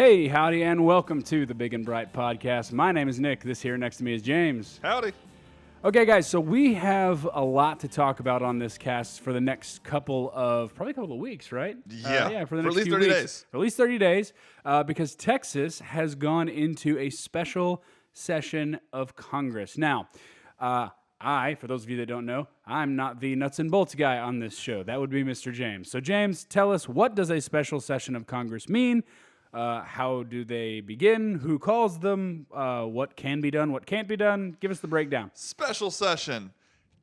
Hey, howdy, and welcome to the Big and Bright Podcast. My name is Nick. This here next to me is James. Howdy. Okay, guys, so we have a lot to talk about on this cast for the next probably a couple of weeks, right? Yeah, for the for next at least few 30 weeks. days. For at least 30 days, because Texas has gone into a special session of Congress. Now, for those of you that don't know, I'm not the nuts and bolts guy on this show. That would be Mr. James. So, James, tell us, what does a special session of Congress mean? How do they begin? Who calls them? What can be done? What can't be done? Give us the breakdown. Special session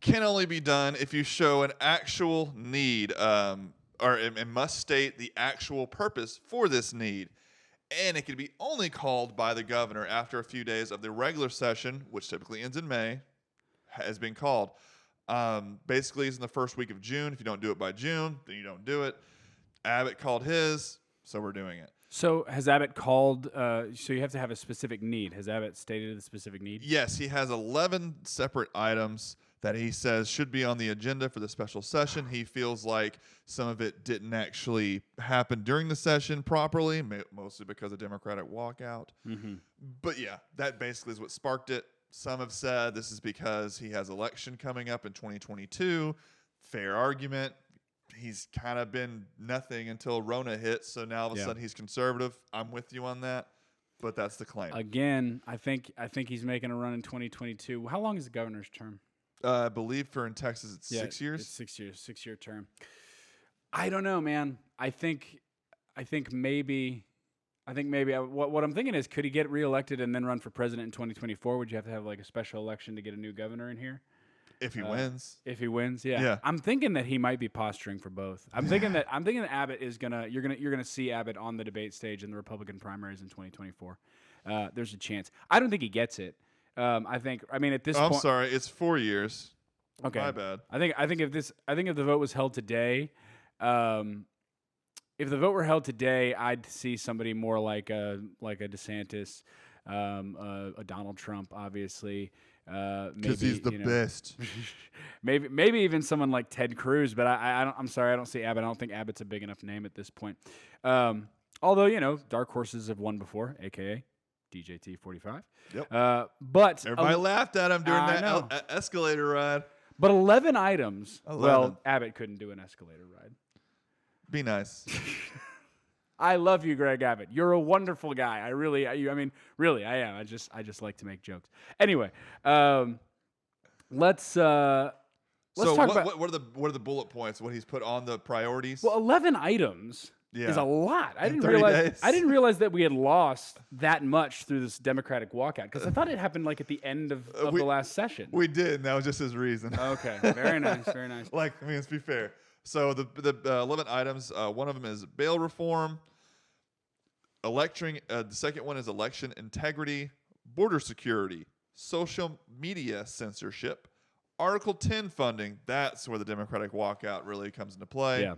can only be done if you show an actual need, it must state the actual purpose for this need. And it can be only called by the governor after a few days of the regular session, which typically ends in May, has been called. Basically, it's in the first week of June. If you don't do it by June, then you don't do it. Abbott called his, so we're doing it. So has Abbott called, so you have to have a specific need. Has Abbott stated a specific need? Yes, he has 11 separate items that he says should be on the agenda for the special session. He feels like some of it didn't actually happen during the session properly, mostly because of Democratic walkout. Mm-hmm. But yeah, that basically is what sparked it. Some have said this is because he has election coming up in 2022. Fair argument. He's kind of been nothing until Rona hit, so now all of a sudden he's conservative. I'm with you on that, but that's the claim. Again, I think he's making a run in 2022. How long is the governor's term? I believe in Texas it's 6 years. It's 6 years, 6-year term. I don't know, man. I think maybe what I'm thinking is, could he get reelected and then run for president in 2024? Would you have to have like a special election to get a new governor in here? If he wins. If he wins, yeah. I'm thinking that he might be posturing for both. I'm thinking that Abbott is you're gonna see Abbott on the debate stage in the Republican primaries in 2024. There's a chance. I don't think he gets it. At this point. I'm sorry, it's 4 years. Okay. My bad. I think if the vote was held today, if the vote were held today, I'd see somebody more like a DeSantis, a Donald Trump, obviously. Because he's the best. maybe even someone like Ted Cruz, but I'm sorry, I don't see Abbott. I don't think Abbott's a big enough name at this point. Although, dark horses have won before, a.k.a. DJT 45. Yep. But everybody laughed at him during that escalator ride. But 11 items. 11. Well, Abbott couldn't do an escalator ride. Be nice. I love you, Greg Abbott. You're a wonderful guy. Really, I am. I just like to make jokes. Anyway, let's talk about what are the bullet points? What he's put on the priorities? Well, 11 items is a lot. I didn't realize that we had lost that much through this Democratic walkout, because I thought it happened like at the end of the last session. We did, and that was just his reason. Okay, very nice, very nice. Let's be fair. So the 11 items, one of them is bail reform. The second one is election integrity, border security, social media censorship, Article 10 funding. That's where the Democratic walkout really comes into play. Yeah.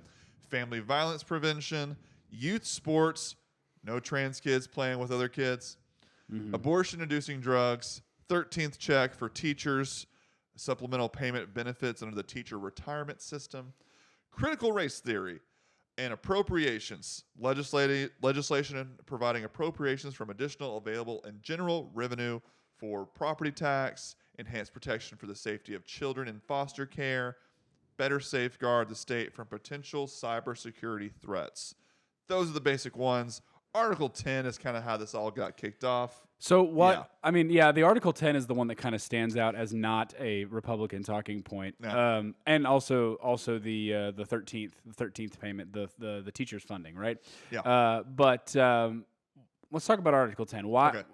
Family violence prevention, youth sports, no trans kids playing with other kids, abortion-inducing drugs, 13th check for teachers, supplemental payment benefits under the teacher retirement system, critical race theory, and appropriations, legislation providing appropriations from additional available and general revenue for property tax, enhanced protection for the safety of children in foster care, better safeguard the state from potential cybersecurity threats. Those are the basic ones. Article 10 is kind of how this all got kicked off. So what? Yeah. The Article 10 is the one that kind of stands out as not a Republican talking point. No. And also the 13th payment, the teachers funding, right? Yeah. But let's talk about Article 10. Why? Okay.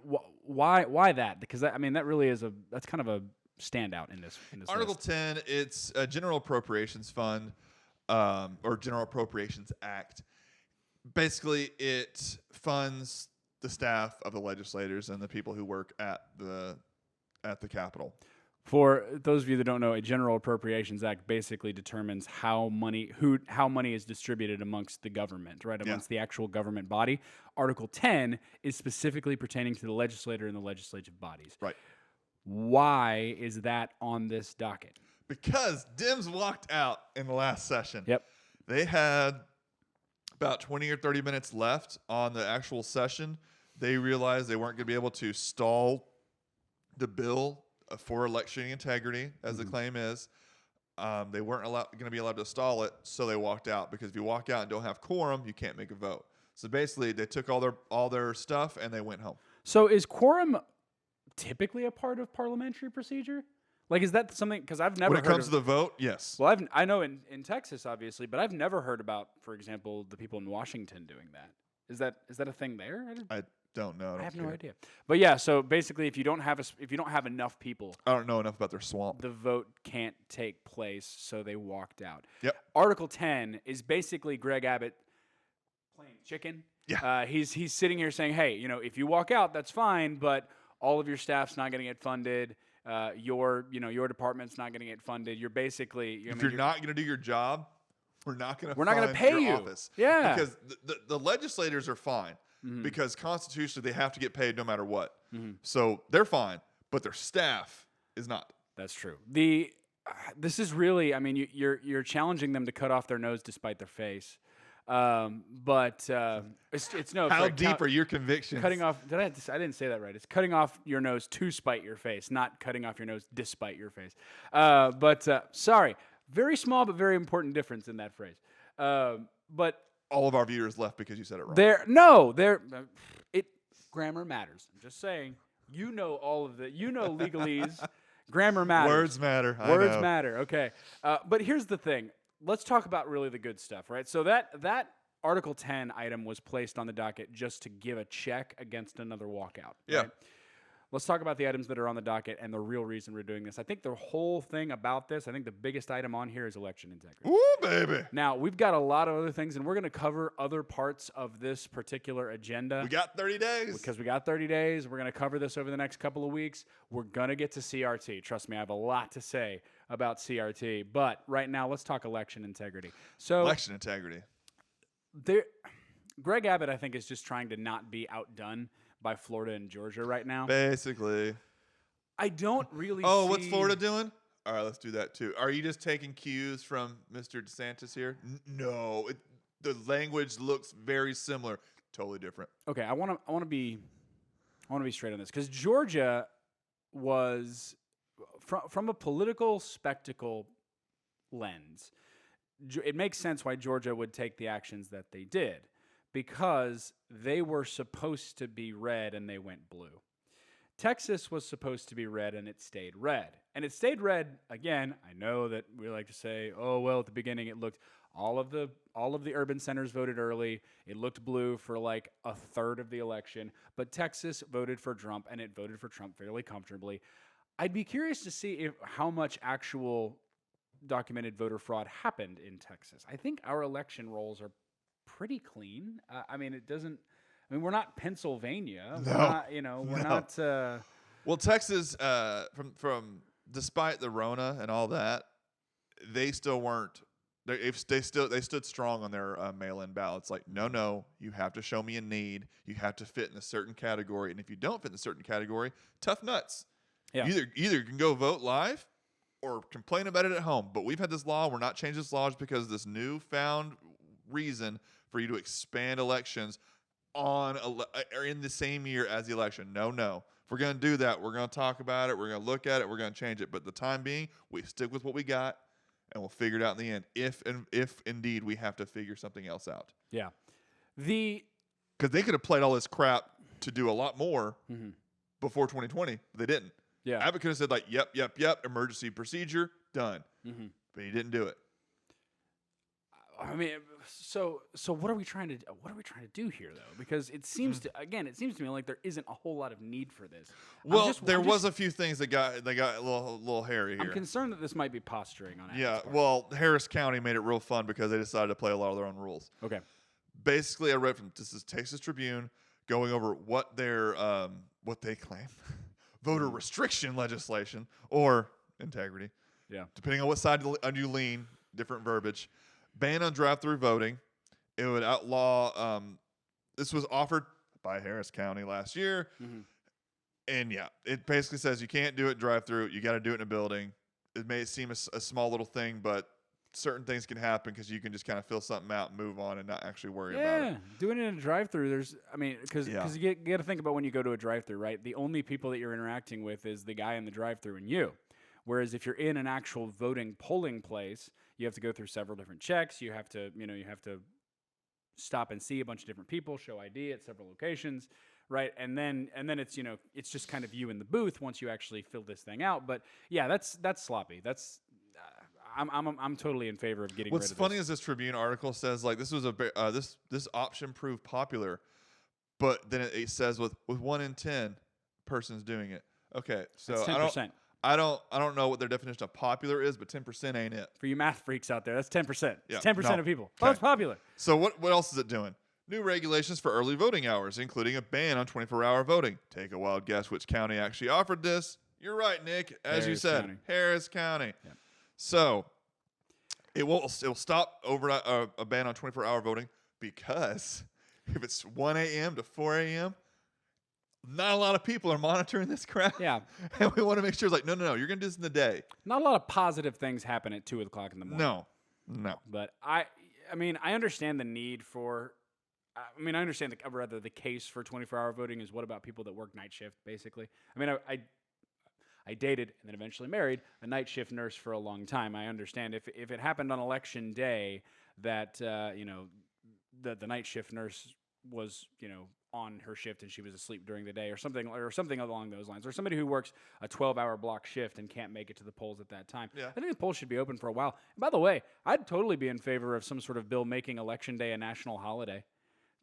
Why that? Because that really is that's kind of a standout in this Article list. 10. It's a General Appropriations Fund, or General Appropriations Act. Basically, it funds the staff of the legislators and the people who work at the Capitol. For those of you that don't know, a General Appropriations Act basically determines how money is distributed amongst the government, right? Amongst the actual government body. Article 10 is specifically pertaining to the legislator and the legislative bodies. Right. Why is that on this docket? Because Dems walked out in the last session. Yep. They had about 20 or 30 minutes left on the actual session, they realized they weren't going to be able to stall the bill for election integrity, as the claim is. They weren't going to be allowed to stall it, so they walked out. Because if you walk out and don't have quorum, you can't make a vote. So basically, they took all their stuff and they went home. So is quorum typically a part of parliamentary procedure? Like, is that something? Because I've never When it heard comes to the vote, yes. Well, I know in Texas, obviously, but I've never heard about, for example, the people in Washington doing that. Is that a thing there? I don't know. I have no idea. But yeah, so basically, if you don't have enough people, I don't know enough about their swamp. the vote can't take place, so they walked out. Yep. Article 10 is basically Greg Abbott playing chicken. Yeah. He's sitting here saying, hey, if you walk out, that's fine, but all of your staff's not going to get funded. Your department's not going to get funded. You're basically If you're not going to do your job, we're not going to pay you. Office. Yeah. Because the legislators are fine because constitutionally they have to get paid no matter what. So they're fine, but their staff is not. That's true. This is really, I mean, you're challenging them to cut off their nose despite their face. But it's no. How deep are your convictions? Cutting off. I didn't say that right. It's cutting off your nose to spite your face, not cutting off your nose despite your face. Sorry, very small but very important difference in that phrase. But all of our viewers left because you said it wrong. Grammar matters. I'm just saying. All of the legalese. Grammar matters. Words matter. Words matter. Okay. But here's the thing. Let's talk about really the good stuff, right? So that Article 10 item was placed on the docket just to give a check against another walkout. Yeah. Right? Let's talk about the items that are on the docket and the real reason we're doing this. I think the whole thing about this, I think the biggest item on here is election integrity. Ooh, baby. Now, we've got a lot of other things, and we're going to cover other parts of this particular agenda. We got 30 days. Because we got 30 days. We're going to cover this over the next couple of weeks. We're going to get to CRT. Trust me, I have a lot to say about CRT. But right now, let's talk election integrity. So election integrity. Greg Abbott, I think, is just trying to not be outdone by Florida and Georgia right now. Basically. I don't really what's Florida doing? All right, let's do that too. Are you just taking cues from Mr. DeSantis here? No. The language looks very similar. Totally different. Okay, I want to be straight on this because Georgia was from a political spectacle lens. It makes sense why Georgia would take the actions that they did. Because they were supposed to be red and they went blue. Texas was supposed to be red and it stayed red. And it stayed red, again, I know that we like to say, oh, well, at the beginning it looked, all of the urban centers voted early. It looked blue for like a third of the election. But Texas voted for Trump and it voted for Trump fairly comfortably. I'd be curious to see how much actual documented voter fraud happened in Texas. I think our election rolls are pretty clean. We're not Pennsylvania. No. We're not. Well, Texas, from despite the Rona and all that, they still weren't. They stood strong on their mail-in ballots. Like, no, you have to show me a need. You have to fit in a certain category, and if you don't fit in a certain category, tough nuts. Yeah. Either you can go vote live, or complain about it at home. But we've had this law. We're not changing this law just because of this newfound reason for you to expand elections or in the same year as the election. No. If we're going to do that, we're going to talk about it. We're going to look at it. We're going to change it. But the time being, we stick with what we got, and we'll figure it out in the end. If indeed we have to figure something else out. Yeah. Because they could have played all this crap to do a lot more before 2020, but they didn't. Yeah. Abbott could have said, like, yep, emergency procedure, done. But he didn't do it. I mean, so what are we trying to do here, though? Because it seems to me like there isn't a whole lot of need for this. Well, there was a few things that got a little hairy here. I'm concerned that this might be posturing on Abbott's part. Well, Harris County made it real fun because they decided to play a lot of their own rules. Okay. Basically, I read from Texas Tribune going over what they claim voter restriction legislation or integrity. Yeah. Depending on what side you lean, different verbiage. Ban on drive-through voting. It would outlaw. This was offered by Harris County last year, and it basically says you can't do it drive-through. You got to do it in a building. It may seem a small little thing, but certain things can happen because you can just kind of fill something out and move on and not actually worry about it. Yeah, doing it in a drive-through. Because Yeah. you got to think about when you go to a drive-through, right? The only people that you're interacting with is the guy in the drive-through and you. Whereas if you're in an actual voting polling place, you have to go through several different checks. You have to stop and see a bunch of different people, show ID at several locations, right? And then it's it's just kind of you in the booth once you actually fill this thing out. But yeah, that's sloppy. That's I'm totally in favor of getting rid What's of funny this. is this Tribune article says like this was this option proved popular, but then it says with 1 in 10 persons doing it. Okay, so That's 10%. I don't know what their definition of popular is, but 10% ain't it. For you math freaks out there, that's 10%. Yeah, It's 10% no. of people. Okay. Oh, it's popular. So what else is it doing? New regulations for early voting hours, including a ban on 24-hour voting. Take a wild guess which county actually offered this. You're right, Nick. As you Harris said, County. Harris County. Yep. So it'll stop over a ban on 24-hour voting because if it's 1 a.m. to 4 a.m., not a lot of people are monitoring this crap. Yeah. And we want to make sure it's like, no, you're going to do this in the day. Not a lot of positive things happen at 2 o'clock in the morning. No. But I understand the need for. I understand the case for 24-hour voting is what about people that work night shift, basically. I dated and then eventually married a night shift nurse for a long time. I understand if it happened on election day that the night shift nurse was on her shift and she was asleep during the day or something along those lines, or somebody who works a 12-hour block shift and can't make it to the polls at that time. Yeah. I think the polls should be open for a while. And by the way, I'd totally be in favor of some sort of bill making election day a national holiday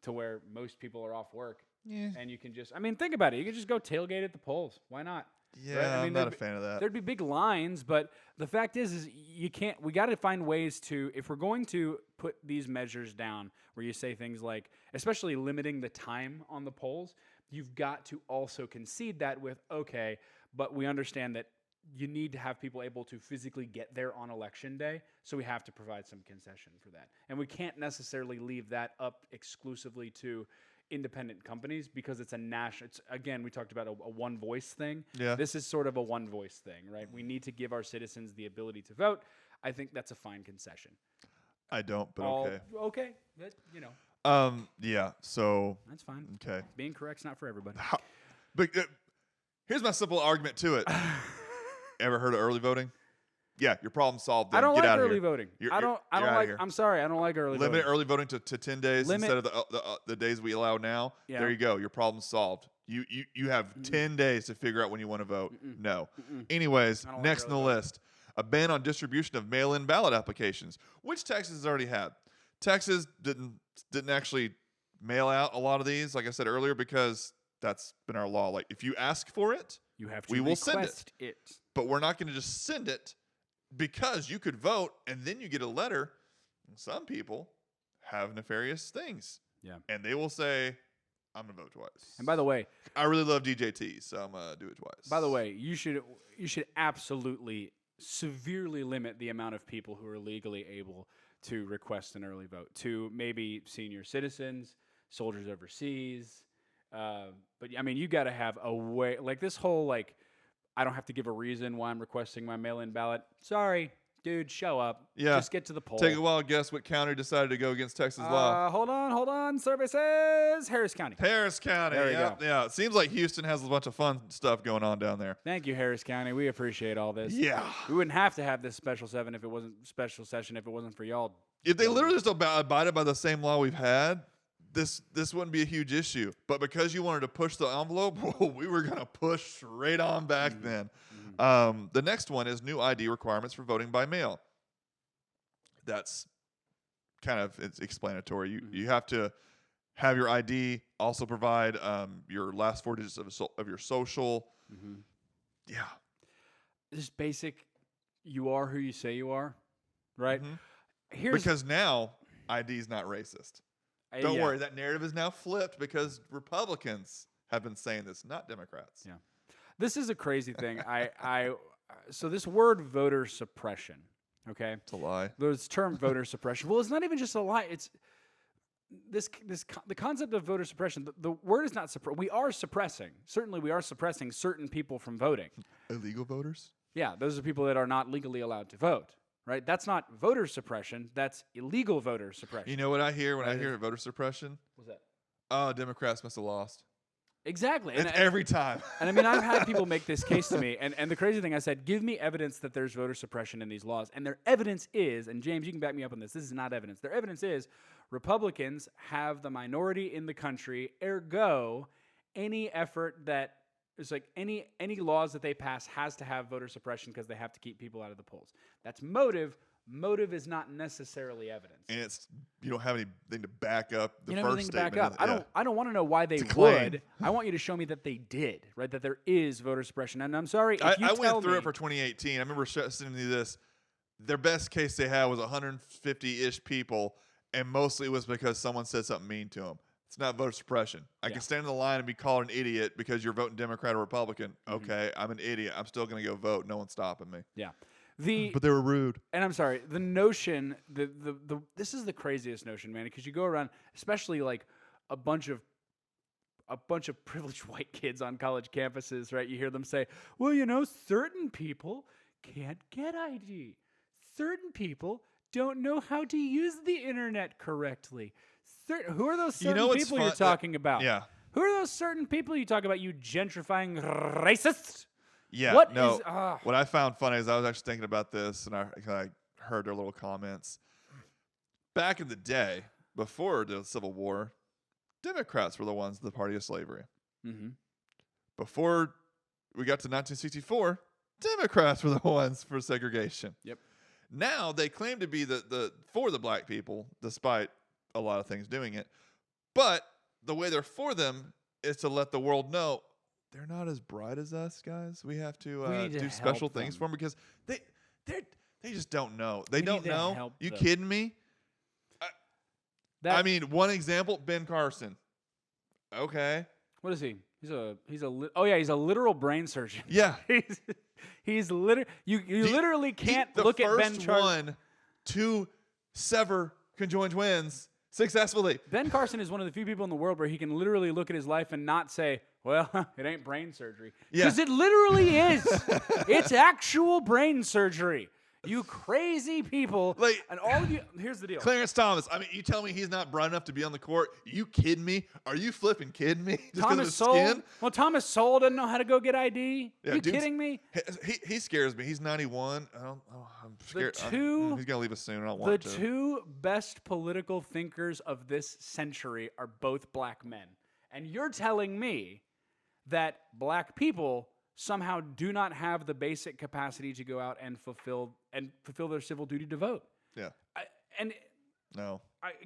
to where most people are off work. Yeah. And you can just, think about it. You can just go tailgate at the polls. Why not? Yeah, Right? I'm not a fan of that. There'd be big lines, but the fact is you can't. We got to find ways to, if we're going to put these measures down, where you say things like, especially limiting the time on the polls, you've got to also concede that with, okay, but we understand that you need to have people able to physically get there on election day, so we have to provide some concession for that, and we can't necessarily leave that up exclusively to independent companies because it's a national. It's, again, we talked about a one voice thing. Yeah. This is sort of a one voice thing, right? We need to give our citizens the ability to vote. I think that's a fine concession. I don't, but okay. Okay. That, Yeah. So that's fine. okay. Being correct's not for everybody. But here's my simple argument to it. Ever heard of early voting? Yeah, your problem solved. Then. I don't Get like out of early here. voting. You're I don't outta like. here. I'm sorry. I don't like early Limit voting. early voting to 10 days instead of the days we allow now. Yeah. There you go. Your problem solved. You have 10 days to figure out when you want to vote. No. Anyways, I don't like next on the early voting. list, a ban on distribution of mail-in ballot applications, which Texas has already had. Texas didn't actually mail out a lot of these, like I said earlier, because that's been our law. Like if you ask for it, You have to we will send request it. but we're not going to just send it because you could vote and then you get a letter. And some people have nefarious things. Yeah. And they will say, I'm going to vote twice. And by the way, I really love DJT, so I'm going to do it twice. By the way, you should absolutely severely limit the amount of people who are legally able to request an early vote to maybe senior citizens, soldiers overseas. But you got to have a way, like this whole, like, I don't have to give a reason why I'm requesting my mail-in ballot. Sorry, dude, show up. Yeah. Just get to the poll. Take a wild guess what county decided to go against Texas law. Hold on. Survey says Harris County. Harris County. There you Yep, go. Yeah. It seems like Houston has a bunch of fun stuff going on down there. Thank you, Harris County. We appreciate all this. Yeah. We wouldn't have to have this special session if it wasn't for y'all. If they literally just abided by the same law we've had, this wouldn't be a huge issue. But because you wanted to push the envelope, we were going to push straight on back then. The next one is new ID requirements for voting by mail. That's kind of, it's explanatory. You have to have your ID, also provide your last 4 digits of your social. Yeah. Just basic, you are who you say you are, right? Because now ID is not racist. Don't worry, that narrative is now flipped because Republicans have been saying this, not Democrats. Yeah. This is a crazy thing. So this word voter suppression, okay? It's a lie. This term voter suppression. Well, it's not even just a lie. It's the concept of voter suppression. The word is not suppress. We are suppressing. Certainly, we are suppressing certain people from voting. Illegal voters? Yeah, those are people that are not legally allowed to vote, right? That's not voter suppression. That's illegal voter suppression. You know what I hear when I hear voter suppression? What's that? Oh, Democrats must have lost. Exactly. It's every time. And I mean, I've had people make this case to me, and the crazy thing, I said, give me evidence that there's voter suppression in these laws. And their evidence is, and James, you can back me up on this, this is not evidence. Their evidence is Republicans have the minority in the country, ergo, any effort that is like any laws that they pass has to have voter suppression because they have to keep people out of the polls. That's motive. Motive is not necessarily evidence. And it's you don't have anything to back up the you don't have first anything to back statement. up. I don't want to know why they claim. would. I want you to show me that they did, right? That there is voter suppression. And I'm sorry, if you I tell went through me, it for 2018. I remember sending you this. Their best case they had was 150-ish people, and mostly it was because someone said something mean to them. It's not voter suppression. I can stand in the line and be called an idiot because you're voting Democrat or Republican. Okay, I'm an idiot. I'm still going to go vote. No one's stopping me. Yeah. But they were rude. And I'm sorry, the notion, this is the craziest notion, man, because you go around, especially like a bunch of privileged white kids on college campuses, right? You hear them say, well, you know, certain people can't get ID. Certain people don't know how to use the internet correctly. Who are those certain people you're talking about? Yeah. Who are those certain people you talk about, you gentrifying racist? Yeah, what I found funny is I was actually thinking about this, and I heard their little comments. Back in the day, before the Civil War, Democrats were the ones, the party of slavery. Mm-hmm. Before we got to 1964, Democrats were the ones for segregation. Yep. Now they claim to be the for the black people, despite a lot of things doing it. But the way they're for them is to let the world know they're not as bright as us, guys. We have to do special things for them because they just don't know. They don't know. You kidding me? I mean, one example, Ben Carson. Okay. What is he? He's a literal brain surgeon. Yeah. he's literally you literally can't look at Ben Carson. The Carson. first one to sever conjoined twins successfully. Ben Carson is one of the few people in the world where he can literally look at his life and not say, well, it ain't brain surgery. Because it literally is. It's actual brain surgery. You crazy people. And all of you, here's the deal. Clarence Thomas, I mean, you tell me he's not bright enough to be on the court? You kidding me? Are you flipping kidding me? Thomas Sowell? Well, Thomas Sowell doesn't know how to go get ID? Yeah, you kidding me? He scares me. He's 91. I'm scared. He's going to leave us soon. I don't want to. The two best political thinkers of this century are both black men. And you're telling me that black people somehow do not have the basic capacity to go out and fulfill their civil duty to vote. Yeah.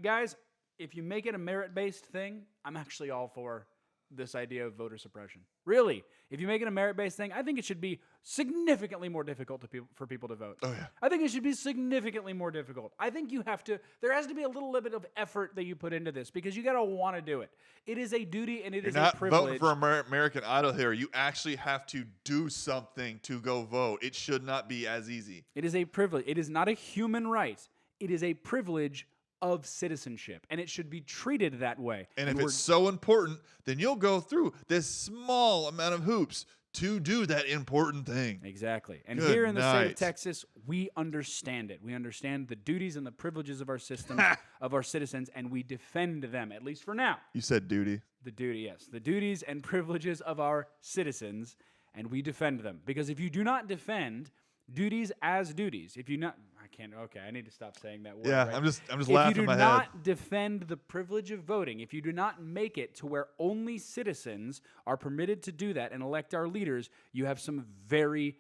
Guys, if you make it a merit-based thing, I'm actually all for this idea of voter suppression. Really, if you make it a merit-based thing, I think it should be significantly more difficult for people to vote. Oh, yeah. I think it should be significantly more difficult. I think there has to be a little bit of effort that you put into this because you got to want to do it. It is a duty and it is a privilege. You're not voting for American Idol here. You actually have to do something to go vote. It should not be as easy. It is a privilege. It is not a human right. It is a privilege of citizenship, and it should be treated that way. And if it's so important, then you'll go through this small amount of hoops to do that important thing. Exactly. And here in the state of Texas, we understand it. We understand the duties and the privileges of our system, of our citizens, and we defend them, at least for now. You said duty. The duty, yes. The duties and privileges of our citizens, and we defend them. Because if you do not defend duties as duties, I need to stop saying that word. Yeah, right? I'm just laughing in my head. If you do not defend the privilege of voting, if you do not make it to where only citizens are permitted to do that and elect our leaders, you have some very,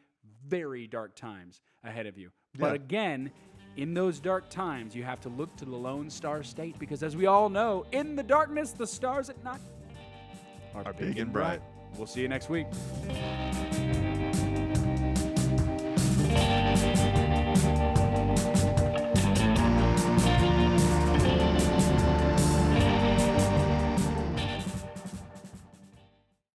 very dark times ahead of you. Yeah. But again, in those dark times, you have to look to the Lone Star State because as we all know, in the darkness, the stars at night are big and bright. We'll see you next week.